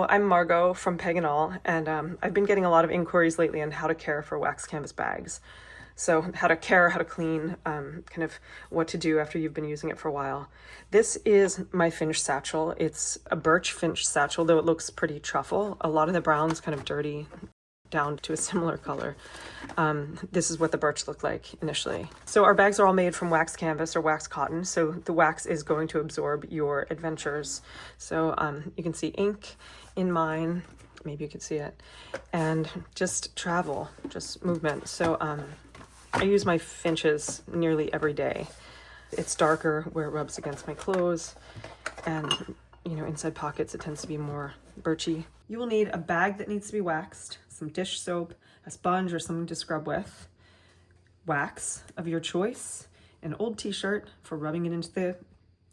I'm Margot from Peg and All, and I've been getting a lot of inquiries lately on how to care for wax canvas bags. So how to care, how to clean, kind of what to do after you've been using it for a while. This is my Finch satchel. It's a birch Finch satchel, though it looks pretty truffle. A lot of the brown's kind of dirty down to a similar color. This is what the birch looked like initially. So our bags are all made from wax canvas or wax cotton, so the wax is going to absorb your adventures. So you can see ink in mine, maybe you can see it, and just travel, just movement. So I use my Finches nearly every day. It's darker where it rubs against my clothes, and inside pockets it tends to be more birchy. You will need a bag that needs to be waxed, some dish soap, a sponge or something to scrub with, wax of your choice, an old t-shirt for rubbing it into the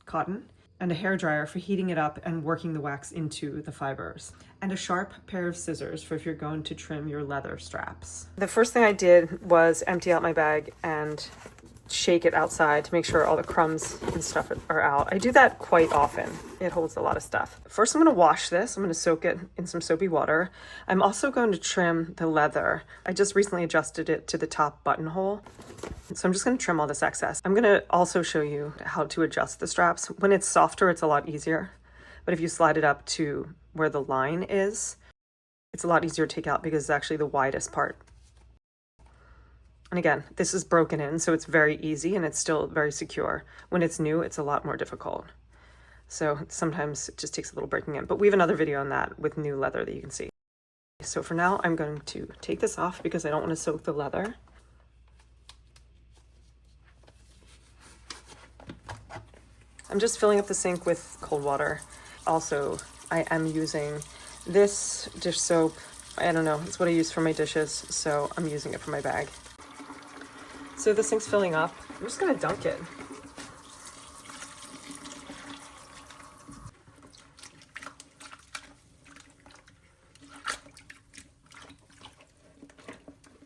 cotton, and a hairdryer for heating it up and working the wax into the fibers, and a sharp pair of scissors for if you're going to trim your leather straps. The first thing I did was empty out my bag and shake it outside to make sure all the crumbs and stuff are out. I do that quite often. It holds a lot of stuff. First, I'm going to wash this. I'm going to soak it in some soapy water. I'm also going to trim the leather. I just recently adjusted it to the top buttonhole, so I'm just going to trim all this excess. I'm going to also show you how to adjust the straps. When it's softer, it's a lot easier, but if you slide it up to where the line is, it's a lot easier to take out because it's actually the widest part. And again, this is broken in, so it's very easy and it's still very secure. When it's new, it's a lot more difficult. So sometimes it just takes a little breaking in, but we have another video on that with new leather that you can see. So for now, I'm going to take this off because I don't want to soak the leather. I'm just filling up the sink with cold water. Also, I am using this dish soap. I don't know, it's what I use for my dishes, so I'm using it for my bag. So the sink's filling up. I'm just gonna dunk it.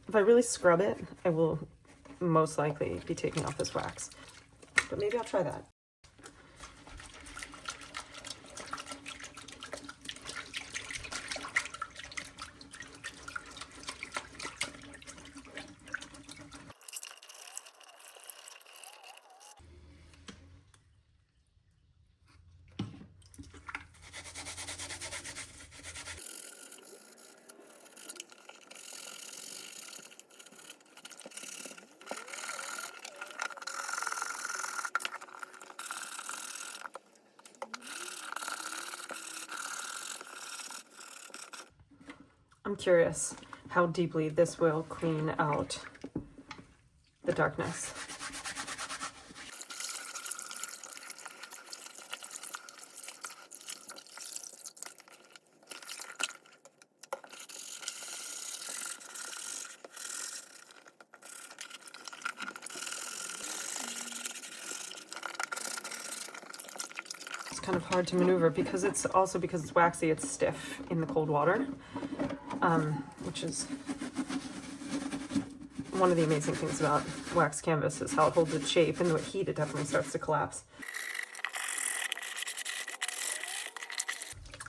If I really scrub it, I will most likely be taking off this wax, but maybe I'll try that. I'm curious how deeply this will clean out the darkness. It's kind of hard to maneuver because it's waxy, it's stiff in the cold water. Which is one of the amazing things about wax canvas, is how it holds its shape, and with heat it definitely starts to collapse.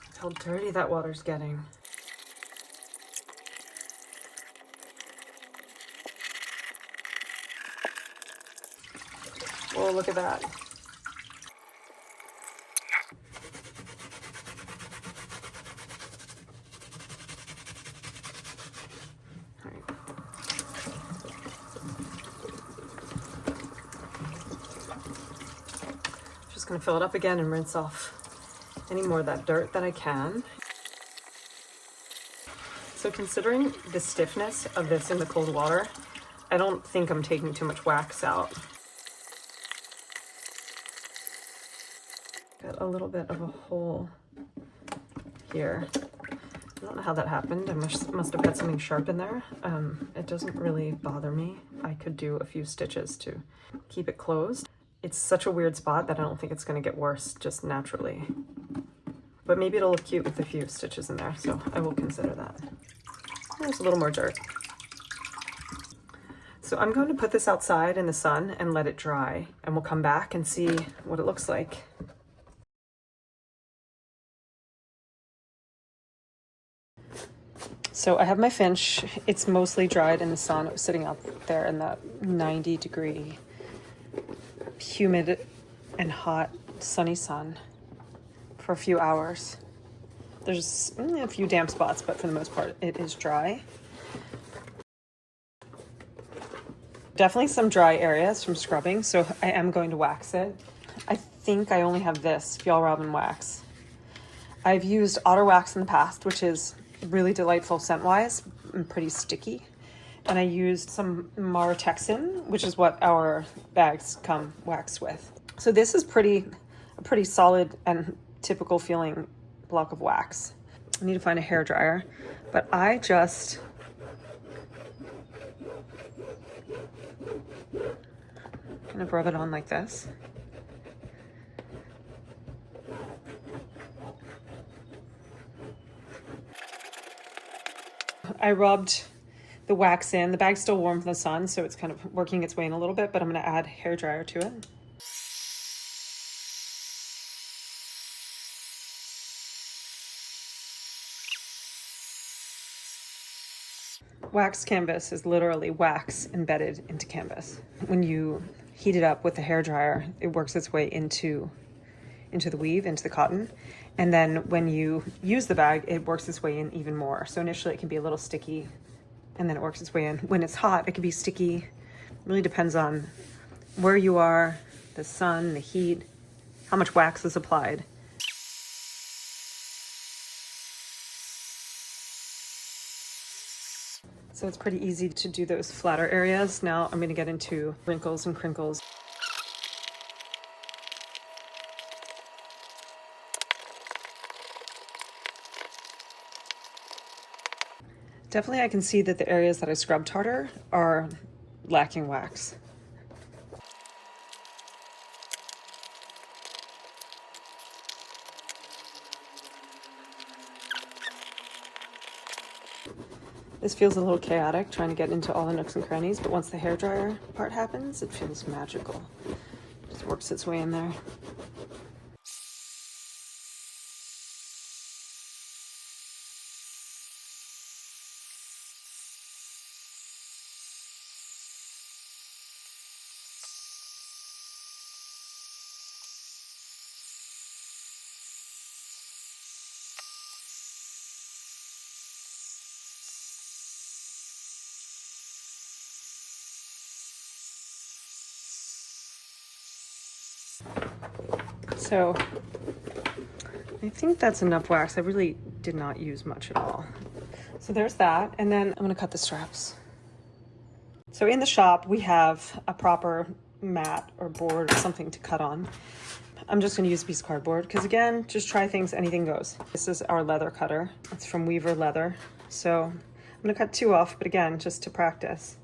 That's how dirty that water's getting. Oh, look at that. Just gonna fill it up again and rinse off any more of that dirt that I can. So considering the stiffness of this in the cold water, I don't think I'm taking too much wax out. Got a little bit of a hole here. I don't know how that happened. I must have had something sharp in there. It doesn't really bother me. I could do a few stitches to keep it closed. It's such a weird spot that I don't think it's going to get worse just naturally. But maybe it'll look cute with a few stitches in there, so I will consider that. There's a little more dirt. So I'm going to put this outside in the sun and let it dry, and we'll come back and see what it looks like. So I have my finch. It's mostly dried in the sun. It was sitting out there in the 90-degree, humid and hot, sunny sun for a few hours. There's a few damp spots, but for the most part, it is dry. Definitely some dry areas from scrubbing, so I am going to wax it. I think I only have this Fjallraven wax. I've used otter wax in the past, which is really delightful scent-wise and pretty sticky. And I used some Martexin, which is what our bags come waxed with. So this is a pretty solid and typical feeling block of wax. I need to find a hairdryer, but I just kind of rub it on like this. I rubbed the wax in. The bag's still warm from the sun, so it's kind of working its way in a little bit, but I'm going to add hairdryer to it. Wax canvas is literally wax embedded into canvas. When you heat it up with the hairdryer, it works its way into the weave, into the cotton. And then when you use the bag, it works its way in even more. So initially it can be a little sticky, and then it works its way in. When it's hot, it can be sticky. It really depends on where you are, the sun, the heat, how much wax is applied. So it's pretty easy to do those flatter areas. Now I'm going to get into wrinkles and crinkles. Definitely I can see that the areas that I scrubbed harder are lacking wax. This feels a little chaotic, trying to get into all the nooks and crannies, but once the hairdryer part happens, it feels magical. It just works its way in there. So I think that's enough wax. I really did not use much at all. So there's that. And then I'm going to cut the straps. So in the shop, we have a proper mat or board or something to cut on. I'm just going to use a piece of cardboard because, again, just try things, anything goes. This is our leather cutter. It's from Weaver Leather. So I'm going to cut 2 off, but again, just to practice.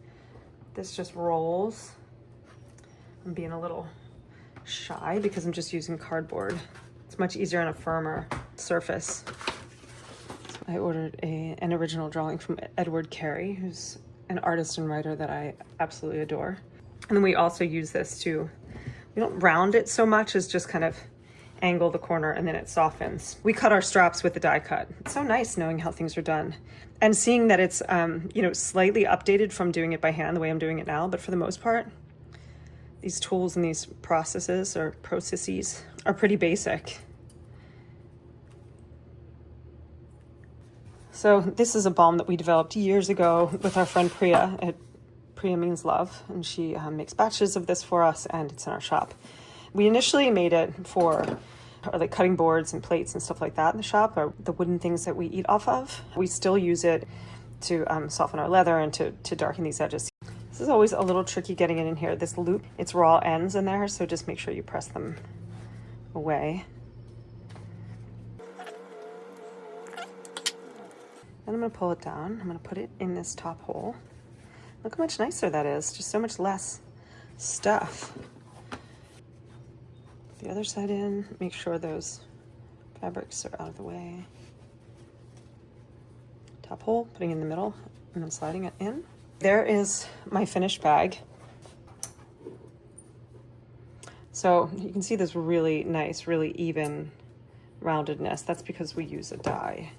This just rolls. I'm being a little shy because I'm just using cardboard. It's much easier on a firmer surface. So I ordered an original drawing from Edward Carey, who's an artist and writer that I absolutely adore. And then we also use this to, we don't round it so much as just kind of angle the corner and then it softens. We cut our straps with the die cut. It's so nice knowing how things are done and seeing that it's slightly updated from doing it by hand the way I'm doing it now, but for the most part, these tools and these processes are pretty basic. So this is a balm that we developed years ago with our friend Priya. Priya means love, and she makes batches of this for us, and it's in our shop. We initially made it for like cutting boards and plates and stuff like that in the shop, or the wooden things that we eat off of. We still use it to soften our leather and to darken these edges. This is always a little tricky getting it in here. This loop, it's raw ends in there, so just make sure you press them away. Then I'm going to pull it down. I'm going to put it in this top hole. Look how much nicer that is. Just so much less stuff. The other side in, make sure those fabrics are out of the way. Top hole, putting it in the middle, and then sliding it in. There is my finished bag. So you can see this really nice, really even roundedness. That's because we use a die.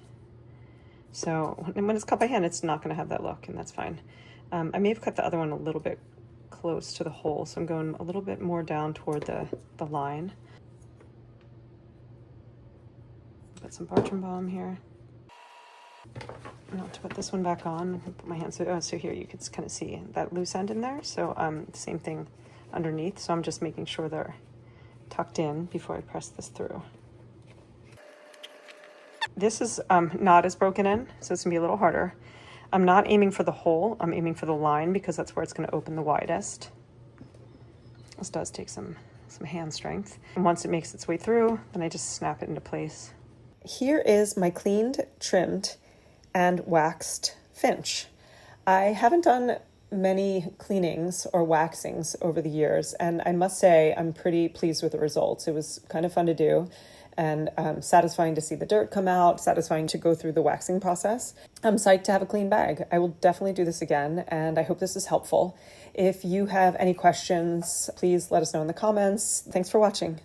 So when it's cut by hand, it's not going to have that look, and that's fine. I may have cut the other one a little bit close to the hole, so I'm going a little bit more down toward the line. Put some Bartram balm here. Now to put this one back on, put my hand, so here you can kind of see that loose end in there. So same thing underneath. So I'm just making sure they're tucked in before I press this through. This is not as broken in, so it's gonna be a little harder. I'm not aiming for the hole, I'm aiming for the line because that's where it's gonna open the widest. This does take some hand strength. And once it makes its way through, then I just snap it into place. Here is my cleaned, trimmed, and waxed finch. I haven't done many cleanings or waxings over the years, and I must say I'm pretty pleased with the results. It was kind of fun to do and satisfying to see the dirt come out, satisfying to go through the waxing process. I'm psyched to have a clean bag. I will definitely do this again, and I hope this is helpful. If you have any questions, please let us know in the comments. Thanks for watching.